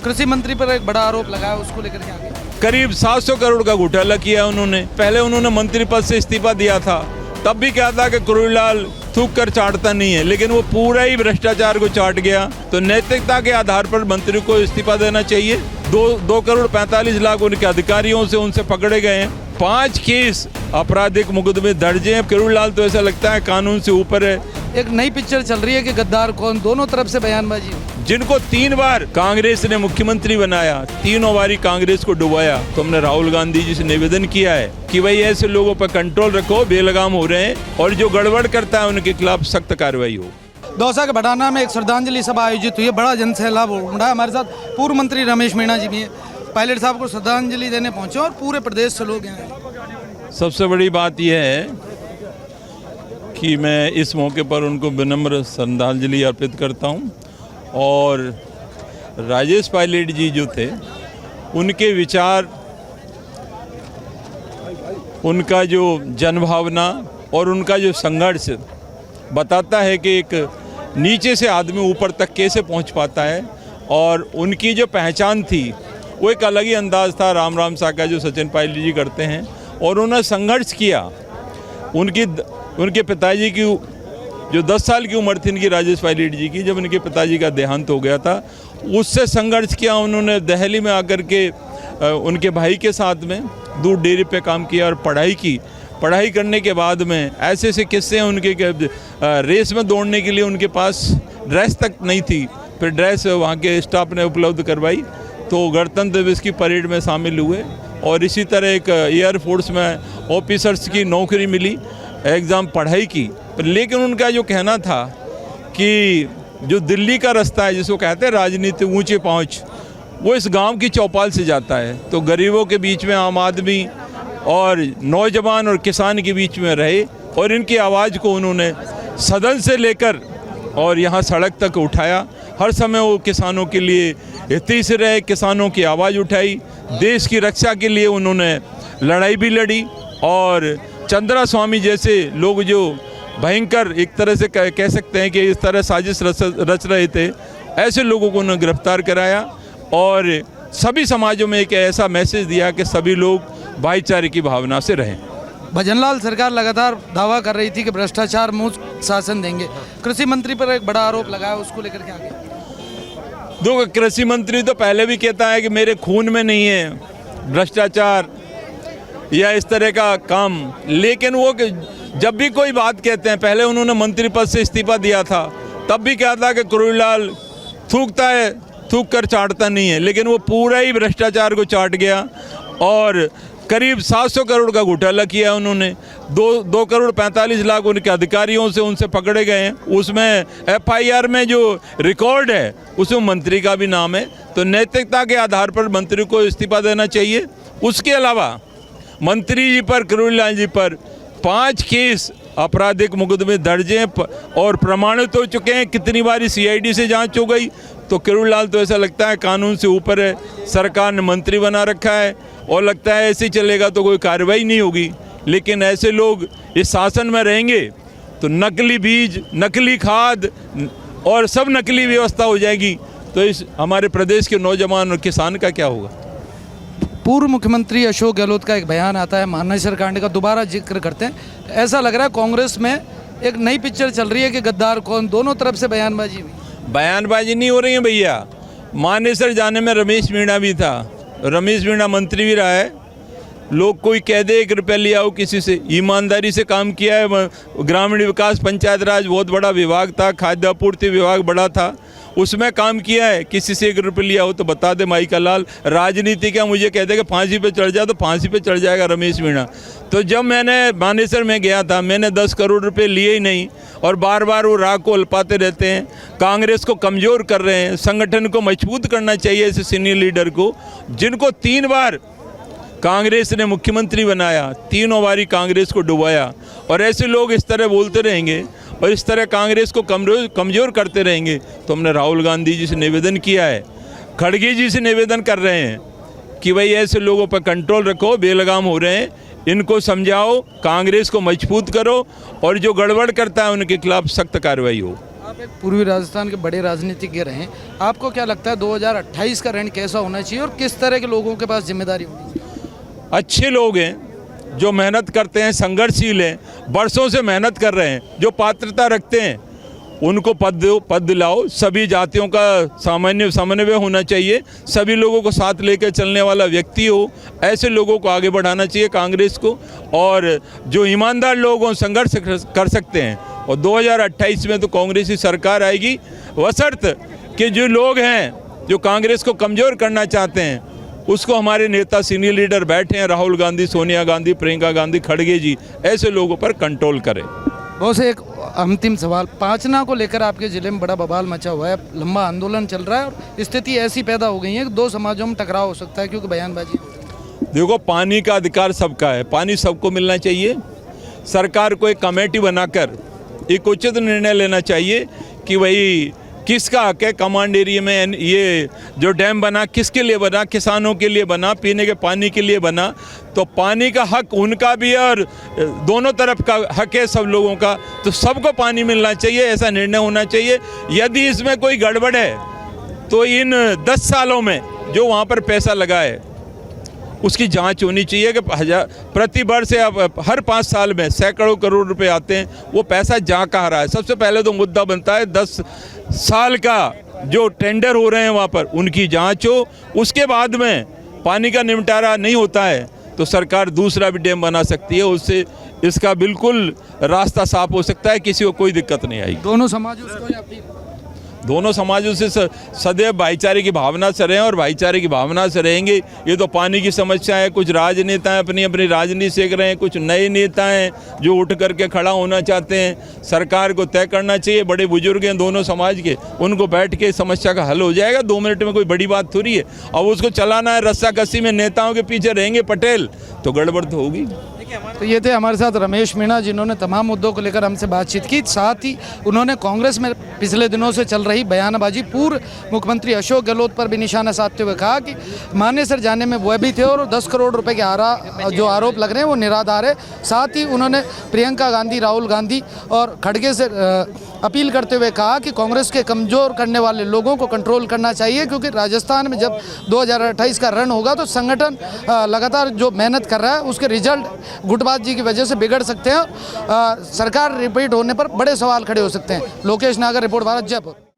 कृषि मंत्री पर एक बड़ा आरोप लगा है, उसको लेकर के आगे करीब 700 करोड़ का घोटाला किया उन्होंने। पहले उन्होंने मंत्री पद से इस्तीफा दिया था, तब भी क्या था कि कुरुलाल थूक कर चाटता नहीं है, लेकिन वो पूरा ही भ्रष्टाचार को चाट गया। तो नैतिकता के आधार पर मंत्री को इस्तीफा देना चाहिए। 2 करोड़ 45 लाख उनके अधिकारियों से उनसे पकड़े गए हैं। 5 केस आपराधिक मुकदमे दर्ज हैं। कुरुलाल तो ऐसा लगता है कानून से ऊपर है। एक नई पिक्चर चल रही है कि गद्दार कौन, दोनों तरफ से बयानबाजी। जिनको 3 बार कांग्रेस ने मुख्यमंत्री बनाया, तीनों बारी कांग्रेस को डुबाया, तो हमने राहुल गांधी जी से निवेदन किया है कि भाई ऐसे लोगों पर कंट्रोल रखो, बेलगाम हो रहे हैं, और जो गड़बड़ करता है उनके खिलाफ सख्त कार्रवाई हो। दौसा के भटाना में एक श्रद्धांजलि सभा आयोजित हुई है, बड़ा जनसैलाब उमड़ा है। हमारे साथ पूर्व मंत्री रमेश मीणा जी भी हैं। पायलट साहब को श्रद्धांजलि देने पहुंचे और पूरे प्रदेश से लोग हैं। सबसे बड़ी बात यह है कि मैं इस मौके पर उनको विनम्र श्रद्धांजलि अर्पित करता हूं, और राजेश पायलट जी जो थे उनके विचार, उनका जो जनभावना और उनका जो संघर्ष बताता है कि एक नीचे से आदमी ऊपर तक कैसे पहुंच पाता है। और उनकी जो पहचान थी वो एक अलग ही अंदाज़ था, राम राम सा का जो सचिन पायलट जी करते हैं। और उन्होंने संघर्ष किया। उनके पिताजी की जो 10 साल की उम्र थी इनकी, राजेश पायलट जी की, जब इनके पिताजी का देहांत हो गया था, उससे संघर्ष किया उन्होंने। दिल्ली में आकर के उनके भाई के साथ में दूध डेयरी पे काम किया और पढ़ाई की। पढ़ाई करने के बाद में ऐसे ऐसे किस्से हैं उनके, रेस में दौड़ने के लिए उनके पास ड्रेस तक नहीं थी, फिर ड्रेस वहाँ के स्टाफ ने उपलब्ध करवाई, तो गणतंत्र दिवस की परेड में शामिल हुए। और इसी तरह एक एयरफोर्स में ऑफिसर्स की नौकरी मिली, एग्ज़ाम पढ़ाई की। लेकिन उनका जो कहना था कि जो दिल्ली का रास्ता है, जिसको कहते हैं राजनीति ऊंचे पहुंच, वो इस गांव की चौपाल से जाता है। तो गरीबों के बीच में आम आदमी और नौजवान और किसान के बीच में रहे, और इनकी आवाज़ को उन्होंने सदन से लेकर और यहाँ सड़क तक उठाया। हर समय वो किसानों के लिए हितैषी से रहे, किसानों की आवाज़ उठाई, देश की रक्षा के लिए उन्होंने लड़ाई भी लड़ी। और चंद्रा स्वामी जैसे लोग जो भयंकर एक तरह से कह सकते हैं कि इस तरह साजिश रच रहे थे, ऐसे लोगों को उन्होंने गिरफ्तार कराया और सभी समाजों में एक ऐसा मैसेज दिया कि सभी लोग भाईचारे की भावना से रहें। भजनलाल सरकार लगातार दावा कर रही थी कि भ्रष्टाचार मुक्त शासन देंगे। कृषि मंत्री पर एक बड़ा आरोप लगा है, उसको लेकर के आगे। दो, कृषि मंत्री तो पहले भी कहता है कि मेरे खून में नहीं है भ्रष्टाचार या इस तरह का काम, लेकिन वो जब भी कोई बात कहते हैं, पहले उन्होंने मंत्री पद से इस्तीफा दिया था, तब भी क्या था कि कुरुलाल थूकता है, थूक कर चाटता नहीं है, लेकिन वो पूरा ही भ्रष्टाचार को चाट गया। और करीब 700 करोड़ का घोटाला किया उन्होंने। 2 करोड़ 45 लाख उनके अधिकारियों से उनसे पकड़े गए हैं। उसमें FIR में जो रिकॉर्ड है उसमें मंत्री का भी नाम है। तो नैतिकता के आधार पर मंत्री को इस्तीफा देना चाहिए। उसके अलावा मंत्री जी पर, कुरुलाल जी पर 5 केस आपराधिक मुकदमे दर्ज हैं और प्रमाणित हो चुके हैं। कितनी बारी CID से जांच हो गई। तो कुरुलाल तो ऐसा लगता है कानून से ऊपर है, सरकार ने मंत्री बना रखा है और लगता है ऐसे ही चलेगा तो कोई कार्रवाई नहीं होगी। लेकिन ऐसे लोग इस शासन में रहेंगे तो नकली बीज, नकली खाद और सब नकली व्यवस्था हो जाएगी। तो इस हमारे प्रदेश के नौजवान और किसान का क्या होगा। पूर्व मुख्यमंत्री अशोक गहलोत का एक बयान आता है, मानेसर कांड का दोबारा जिक्र करते हैं। ऐसा लग रहा है कांग्रेस में एक नई पिक्चर चल रही है कि गद्दार कौन, दोनों तरफ से बयानबाजी नहीं हो रही है भैया। मानेसर जाने में रमेश मीणा भी था, रमेश मीणा मंत्री भी रहा है। लोग कोई कह दे 1 रुपया लिया हो किसी से, ईमानदारी से काम किया है। ग्रामीण विकास पंचायत राज बहुत बड़ा विभाग था, खाद्य आपूर्ति विभाग बड़ा था, उसमें काम किया है। किसी से 1 रुपया लिया हो तो बता दे माई का लाल। राजनीति क्या मुझे कह दे कि फांसी पे चढ़ जा, तो फांसी पे चढ़ जाएगा रमेश मीणा। तो जब मैंने मानेसर में गया था, मैंने 10 करोड़ रुपए लिए ही नहीं, और बार बार वो राग को उलपाते रहते हैं, कांग्रेस को कमज़ोर कर रहे हैं। संगठन को मजबूत करना चाहिए ऐसे सीनियर लीडर को, जिनको 3 बार कांग्रेस ने मुख्यमंत्री बनाया, तीनों बारी कांग्रेस को डुबाया। और ऐसे लोग इस तरह बोलते रहेंगे और इस तरह कांग्रेस को कमज़ोर करते रहेंगे। तो हमने राहुल गांधी जी से निवेदन किया है, खड़गे जी से निवेदन कर रहे हैं कि भाई ऐसे लोगों पर कंट्रोल रखो, बेलगाम हो रहे हैं, इनको समझाओ, कांग्रेस को मजबूत करो और जो गड़बड़ करता है उनके खिलाफ सख्त कार्रवाई हो। आप एक पूर्वी राजस्थान के बड़े राजनीतिज्ञ रहे हैं, आपको क्या लगता है 2028 का रण कैसा होना चाहिए और किस तरह के लोगों के पास जिम्मेदारी होनी चाहिए? अच्छे लोग हैं जो मेहनत करते हैं, संघर्षशील हैं, बरसों से मेहनत कर रहे हैं, जो पात्रता रखते हैं, उनको पद दिलाओ। सभी जातियों का सामान्य समन्वय होना चाहिए, सभी लोगों को साथ लेकर चलने वाला व्यक्ति हो, ऐसे लोगों को आगे बढ़ाना चाहिए कांग्रेस को। और जो ईमानदार लोग हों, संघर्ष कर सकते हैं। और 2028 में तो कांग्रेस की सरकार आएगी, बशर्त कि जो लोग हैं जो कांग्रेस को कमज़ोर करना चाहते हैं, उसको हमारे नेता सीनियर लीडर बैठे हैं, राहुल गांधी, सोनिया गांधी, प्रियंका गांधी, खड़गे जी, ऐसे लोगों पर कंट्रोल करें। बहुत से एक अंतिम सवाल, पांचना को लेकर आपके ज़िले में बड़ा बवाल मचा हुआ है, लंबा आंदोलन चल रहा है और स्थिति ऐसी पैदा हो गई है कि दो समाजों में टकराव हो सकता है क्योंकि बयानबाजी। देखो, पानी का अधिकार सबका है, पानी सबको मिलना चाहिए। सरकार को एक कमेटी बनाकर एक उचित निर्णय लेना चाहिए कि भाई किसका हक है, कमांड एरिया में ये जो डैम बना किसके लिए बना, किसानों के लिए बना, पीने के पानी के लिए बना, तो पानी का हक उनका भी है और दोनों तरफ का हक है सब लोगों का, तो सबको पानी मिलना चाहिए, ऐसा निर्णय होना चाहिए। यदि इसमें कोई गड़बड़ है तो इन 10 सालों में जो वहाँ पर पैसा लगा है उसकी जांच होनी चाहिए कि प्रति वर्ष हर 5 साल में सैकड़ों करोड़ रुपए आते हैं, वो पैसा जा कहाँ रहा है। सबसे पहले तो मुद्दा बनता है 10 साल का जो टेंडर हो रहे हैं वहाँ पर उनकी जांच हो, उसके बाद में पानी का निपटारा नहीं होता है तो सरकार दूसरा भी डैम बना सकती है, उससे इसका बिल्कुल रास्ता साफ हो सकता है, किसी को कोई दिक्कत नहीं आएगी। दोनों समाजों से सदैव भाईचारे की भावना से रहें और भाईचारे की भावना से रहेंगे। ये तो पानी की समस्या है, कुछ राजनेता हैं अपनी अपनी राजनीति सेक रहे हैं, कुछ नए नेता हैं जो उठ करके खड़ा होना चाहते हैं। सरकार को तय करना चाहिए, बड़े बुजुर्ग हैं दोनों समाज के, उनको बैठ के समस्या का हल हो जाएगा 2 मिनट में, कोई बड़ी बात थोड़ी है। अब उसको चलाना है रस्साकसी में, नेताओं के पीछे रहेंगे पटेल, तो गड़बड़ तो होगी। तो ये थे हमारे साथ रमेश मीणा, जिन्होंने तमाम मुद्दों को लेकर हमसे बातचीत की। साथ ही उन्होंने कांग्रेस में पिछले दिनों से चल रही बयानबाजी, पूर्व मुख्यमंत्री अशोक गहलोत पर भी निशाना साधते हुए कहा कि मानेसर जाने में वह भी थे और 10 करोड़ रुपए के जो आरोप लग रहे हैं वो निराधार है। साथ ही उन्होंने प्रियंका गांधी, राहुल गांधी और खड़गे से अपील करते हुए कहा कि कांग्रेस के कमज़ोर करने वाले लोगों को कंट्रोल करना चाहिए, क्योंकि राजस्थान में जब 2028 का रन होगा तो संगठन लगातार जो मेहनत कर रहा है उसके रिजल्ट गुटबाजी की वजह से बिगड़ सकते हैं। सरकार रिपीट होने पर बड़े सवाल खड़े हो सकते हैं। लोकेश नागर, रिपोर्ट भारत, जयपुर।